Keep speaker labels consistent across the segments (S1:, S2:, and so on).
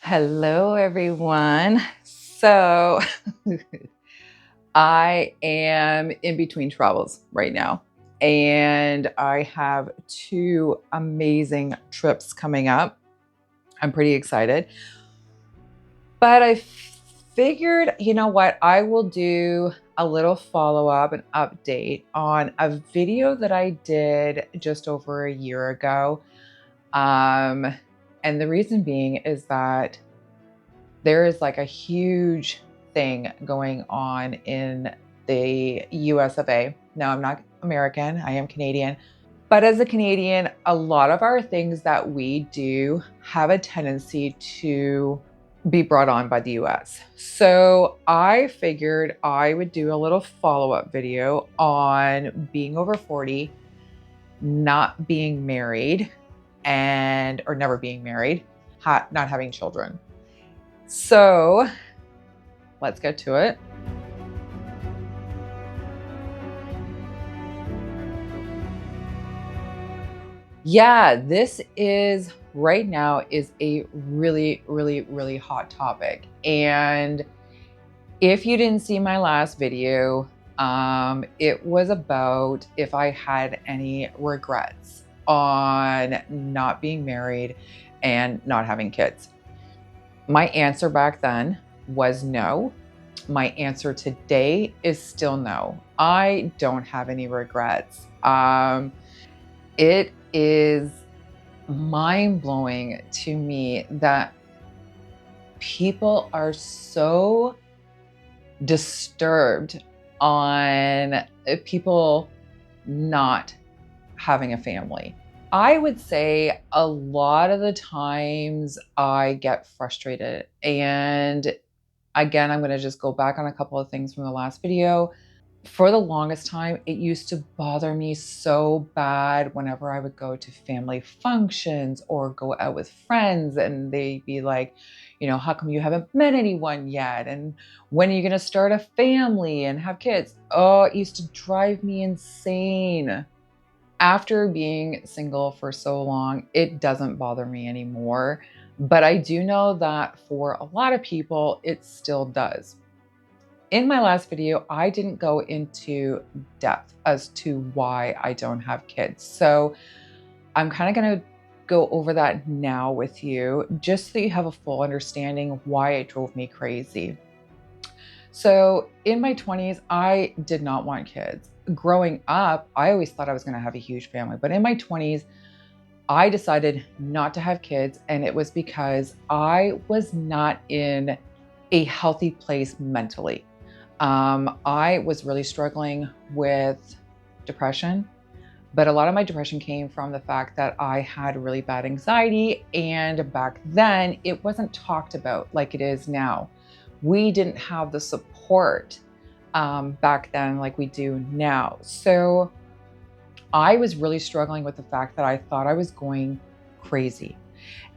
S1: Hello, everyone. So, I am in between travels right now, and I have two amazing trips coming up. I'm pretty excited, but I figured, you know what? I will do a little follow up and update on a video that I did just over a year ago. Um, and the reason being is that there is like a huge thing going on in the US of A. Now, I'm not American, I am Canadian. But as a Canadian, a lot of our things that we do have a tendency to be brought on by the US. So I figured I would do a little follow up video on being over 40, not being married, or never being married, not having children. So let's get to it. Yeah, this is right now is a really, really, really hot topic. And if you didn't see my last video, it was about if I had any regrets on not being married and not having kids. My answer back then was no. My answer today is still no. I don't have any regrets. It is mind blowing to me that people are so disturbed on people not having a family. I would say a lot of the times I get frustrated. And again, I'm going to just go back on a couple of things from the last video. For the longest time, it used to bother me so bad whenever I would go to family functions or go out with friends and they'd be like, how come you haven't met anyone yet? And when are you going to start a family and have kids? Oh, it used to drive me insane. After being single for so long, it doesn't bother me anymore. But I do know that for a lot of people, it still does. In my last video, I didn't go into depth as to why I don't have kids. So I'm kind of going to go over that now with you, just so you have a full understanding of why it drove me crazy. So in my 20s, I did not want kids. Growing up, I always thought I was going to have a huge family. But in my 20s, I decided not to have kids. And it was because I was not in a healthy place mentally. I was really struggling with depression, but a lot of my depression came from the fact that I had really bad anxiety. And back then, it wasn't talked about like it is now. We didn't have the support back then like we do now. So I was really struggling with the fact that I thought I was going crazy.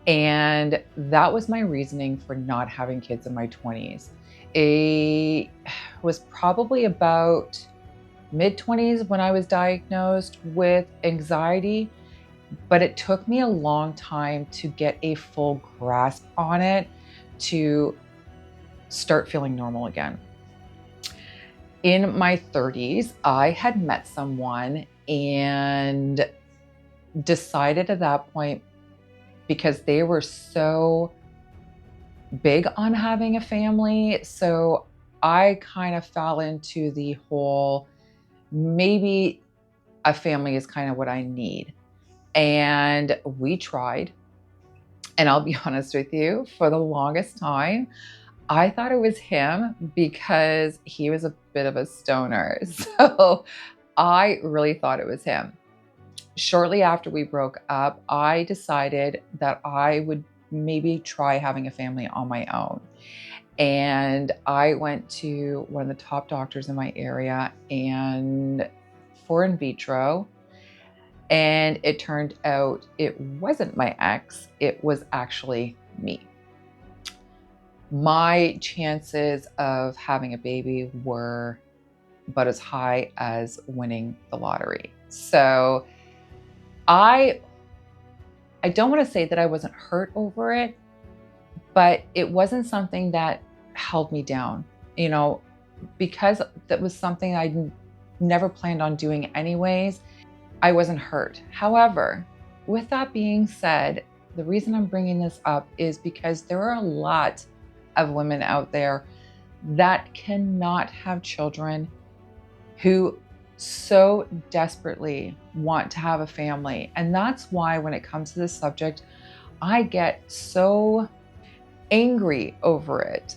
S1: And that was my reasoning for not having kids in my 20s. It was probably about mid 20s when I was diagnosed with anxiety, but it took me a long time to get a full grasp on it to start feeling normal again. In my 30s, I had met someone and decided at that point, because they were so big on having a family. So I kind of fell into the whole, maybe a family is kind of what I need. And we tried. And I'll be honest with you, for the longest time, I thought it was him because he was a bit of a stoner. So I really thought it was him. Shortly after we broke up, I decided that I would maybe try having a family on my own. And I went to one of the top doctors in my area and for in vitro. And it turned out it wasn't my ex, it was actually me. My chances of having a baby were about as high as winning the lottery. So I don't want to say that I wasn't hurt over it, but it wasn't something that held me down, you know, because that was something I never planned on doing anyways. I wasn't hurt. However, with that being said, the reason I'm bringing this up is because there are a lot of women out there that cannot have children, who so desperately want to have a family. And that's why when it comes to this subject, I get so angry over it.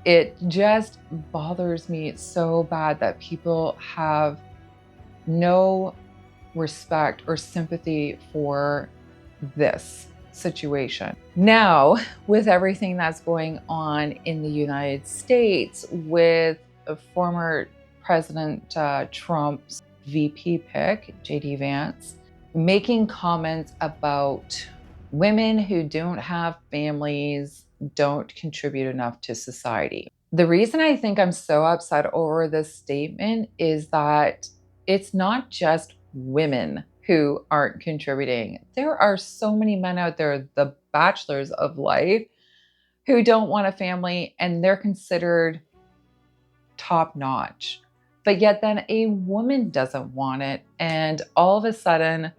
S1: It just bothers me so bad that people have no respect or sympathy for this situation. Now, with everything that's going on in the United States with former President Trump's VP pick, JD Vance, making comments about women who don't have families don't contribute enough to society. The reason I think I'm so upset over this statement is that it's not just women who aren't contributing. There are so many men out there, the bachelors of life, who don't want a family and they're considered top notch. But yet then a woman doesn't want it and all of a sudden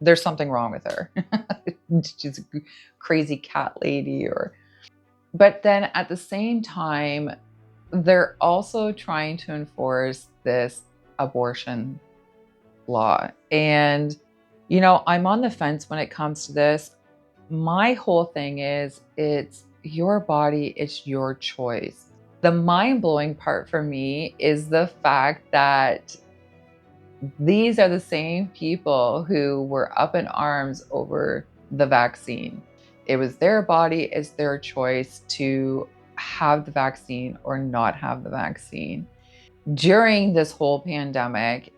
S1: there's something wrong with her. She's a crazy cat lady but then at the same time they're also trying to enforce this abortion law. And, you know, I'm on the fence when it comes to this. My whole thing is it's your body, it's your choice. The mind blowing part for me is the fact that these are the same people who were up in arms over the vaccine. It was their body, it's their choice to have the vaccine or not have the vaccine. During this whole pandemic,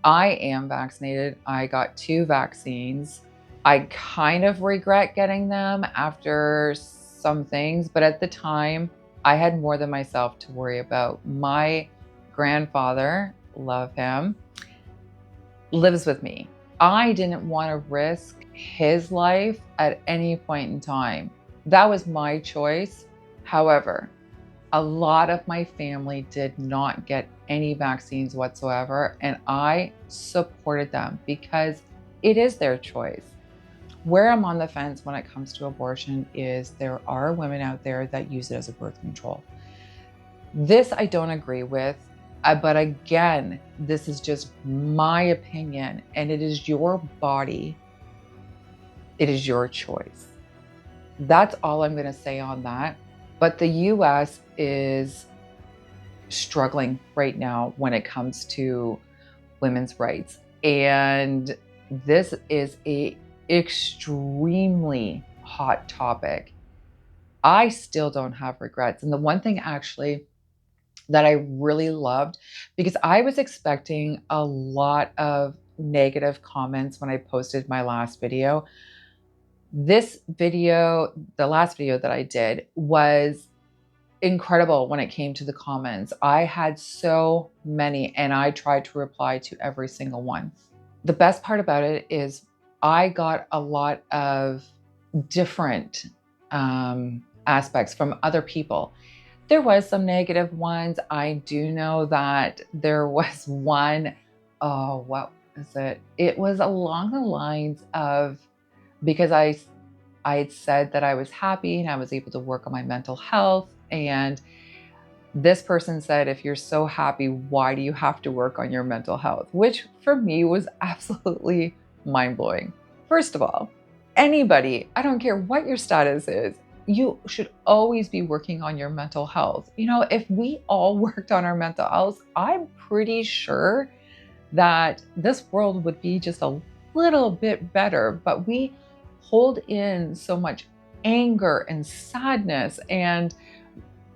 S1: I am vaccinated. I got 2 vaccines. I kind of regret getting them after some things, but at the time, I had more than myself to worry about. My grandfather, love him, lives with me. I didn't want to risk his life at any point in time. That was my choice. However, a lot of my family did not get any vaccines whatsoever, and I supported them because it is their choice. Where I'm on the fence when it comes to abortion is there are women out there that use it as a birth control. This I don't agree with, but again, this is just my opinion, and it is your body. It is your choice. That's all I'm going to say on that. But the US is struggling right now when it comes to women's rights. And this is a extremely hot topic. I still don't have regrets. And the one thing actually that I really loved, because I was expecting a lot of negative comments when I posted my last video. This video, the last video that I did, was incredible when it came to the comments. I had so many and I tried to reply to every single one. The best part about it is I got a lot of different aspects from other people. There was some negative ones. I do know that there was one, oh, what was it? It was along the lines of, because I had said that I was happy and I was able to work on my mental health. And this person said, if you're so happy, why do you have to work on your mental health? Which for me was absolutely mind blowing. First of all, anybody, I don't care what your status is, you should always be working on your mental health. You know, if we all worked on our mental health, I'm pretty sure that this world would be just a little bit better. But we hold in so much anger and sadness, and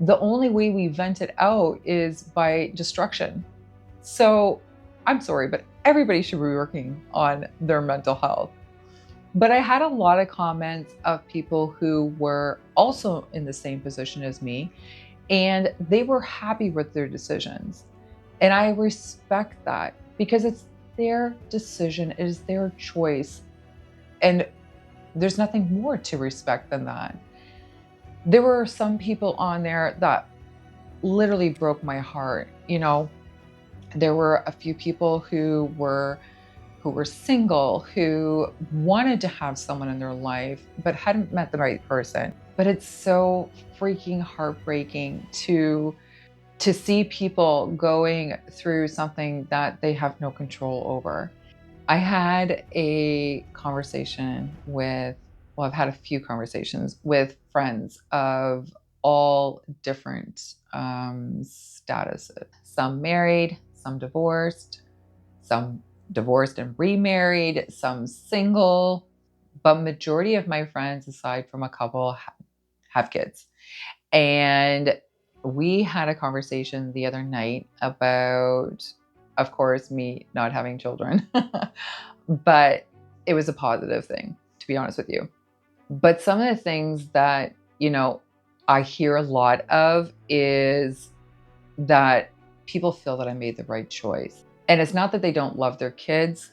S1: the only way we vent it out is by destruction. So I'm sorry, but everybody should be working on their mental health. But I had a lot of comments of people who were also in the same position as me, and they were happy with their decisions. And I respect that because it's their decision, it is their choice. And there's nothing more to respect than that. There were some people on there that literally broke my heart. You know, there were a few people who were single, who wanted to have someone in their life but hadn't met the right person. But it's so freaking heartbreaking to see people going through something that they have no control over. I had a conversation with, well, I've had a few conversations with friends of all different statuses. Some married, some divorced and remarried, some single, but majority of my friends, aside from a couple, have kids. And we had a conversation the other night about, of course, me not having children, but it was a positive thing, to be honest with you. But some of the things that, I hear a lot of is that people feel that I made the right choice. And it's not that they don't love their kids.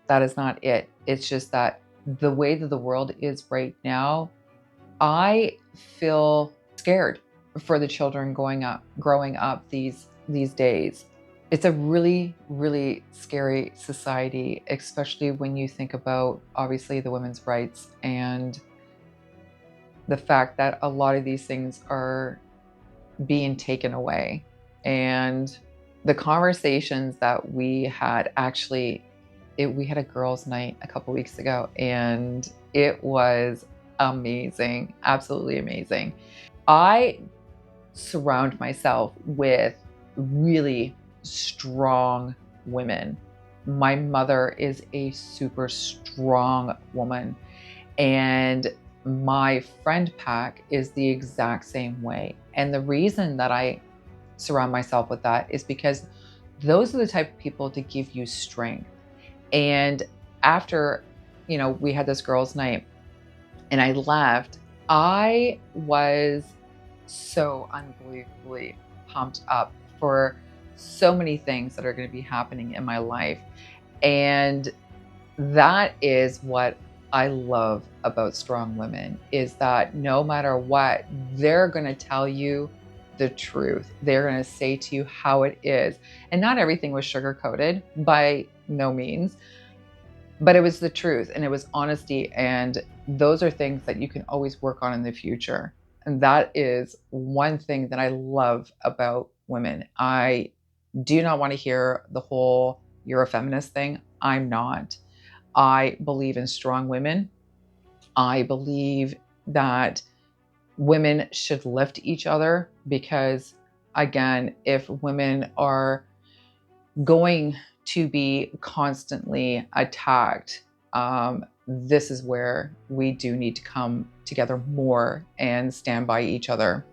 S1: That is not it. It's just that the way that the world is right now, I feel scared for the children growing up these days. It's a really, really scary society, especially when you think about obviously the women's rights and the fact that a lot of these things are being taken away. And the conversations that we had actually, we had a girls' night a couple weeks ago, and it was amazing, absolutely amazing. I surround myself with really strong women. My mother is a super strong woman, and my friend pack is the exact same way. And the reason that I surround myself with that is because those are the type of people to give you strength. And after, we had this girls' night and I left, I was so unbelievably pumped up for so many things that are going to be happening in my life. And that is what I love about strong women, is that no matter what, they're going to tell you the truth. They're going to say to you how it is. And not everything was sugar coated, by no means, but it was the truth and it was honesty. And those are things that you can always work on in the future. And that is one thing that I love about women. I do not want to hear the whole "you're a feminist" thing. I'm not. I believe in strong women. I believe that women should lift each other because, again, if women are going to be constantly attacked, this is where we do need to come together more and stand by each other.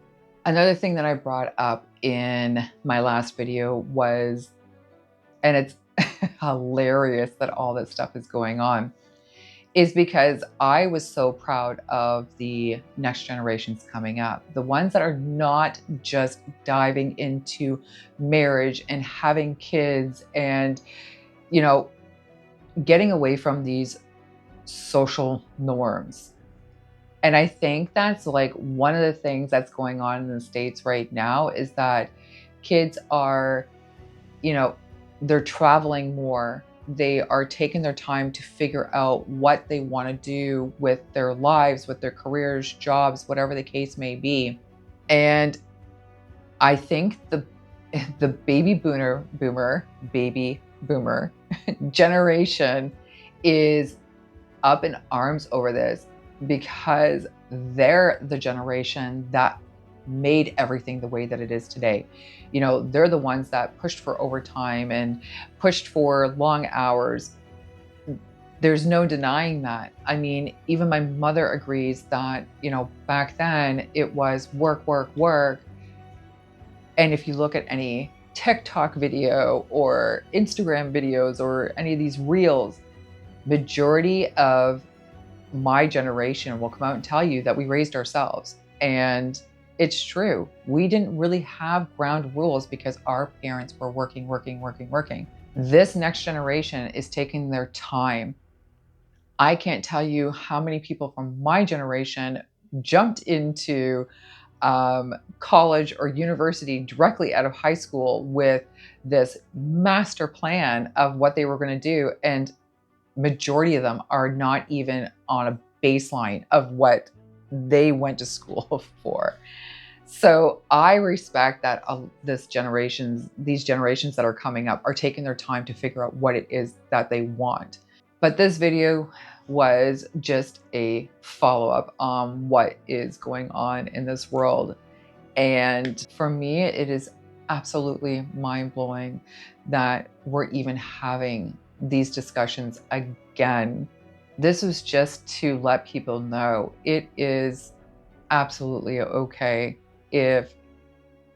S1: Another thing that I brought up in my last video was, and it's hilarious that all this stuff is going on, is because I was so proud of the next generations coming up. The ones that are not just diving into marriage and having kids and, getting away from these social norms. And I think that's like one of the things that's going on in the States right now is that kids are, you know, they're traveling more. They are taking their time to figure out what they want to do with their lives, with their careers, jobs, whatever the case may be. And I think the baby boomer generation is up in arms over this because they're the generation that made everything the way that it is today. They're the ones that pushed for overtime and pushed for long hours. There's no denying that. I mean, even my mother agrees that, back then it was work, work, work. And if you look at any TikTok video or Instagram videos or any of these reels, majority of my generation will come out and tell you that we raised ourselves. And it's true. We didn't really have ground rules because our parents were working, working, working, working. This next generation is taking their time. I can't tell you how many people from my generation jumped into college or university directly out of high school with this master plan of what they were going to do. And majority of them are not even on a baseline of what they went to school for. So I respect that these generations that are coming up are taking their time to figure out what it is that they want. But this video was just a follow-up on what is going on in this world. And for me, it is absolutely mind-blowing that we're even having these discussions again. This was just to let people know it is absolutely okay if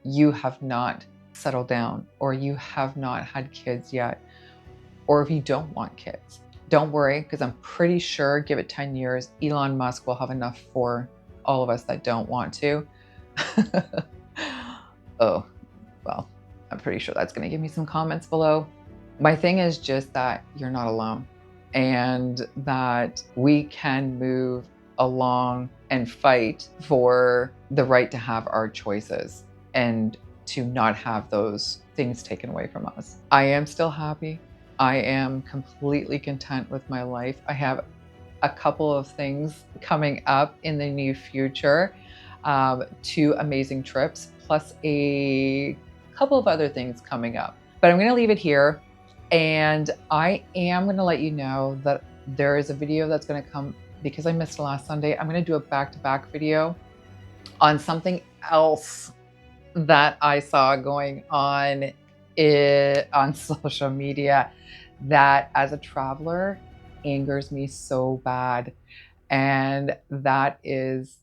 S1: you have not settled down, or you have not had kids yet, or if you don't want kids. Don't worry, because I'm pretty sure, give it 10 years, Elon Musk will have enough for all of us that don't want to. Oh, well, I'm pretty sure that's going to give me some comments below. My thing is just that you're not alone, and that we can move along and fight for the right to have our choices and to not have those things taken away from us. I am still happy. I am completely content with my life. I have a couple of things coming up in the near future, 2 amazing trips, plus a couple of other things coming up. But I'm going to leave it here, and I am going to let you know that there is a video that's going to come, because I missed last Sunday. I'm going to do a back-to-back video on something else that I saw going on on social media that, as a traveler, angers me so bad. And that is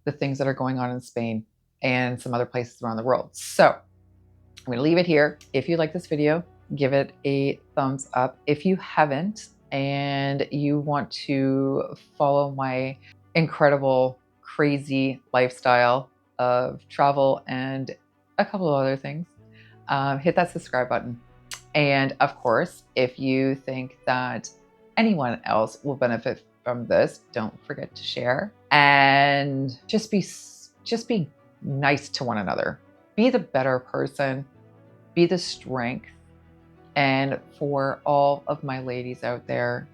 S1: the things that are going on in Spain and some other places around the world. So I'm going to leave it here. If you like this video, give it a thumbs up. If you haven't, and you want to follow my incredible, crazy lifestyle of travel and a couple of other things, hit that subscribe button. And of course, if you think that anyone else will benefit from this, don't forget to share, and just be nice to one another. Be the better person, be the strength. And for all of my ladies out there,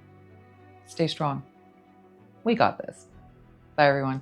S1: stay strong. We got this. Bye, everyone.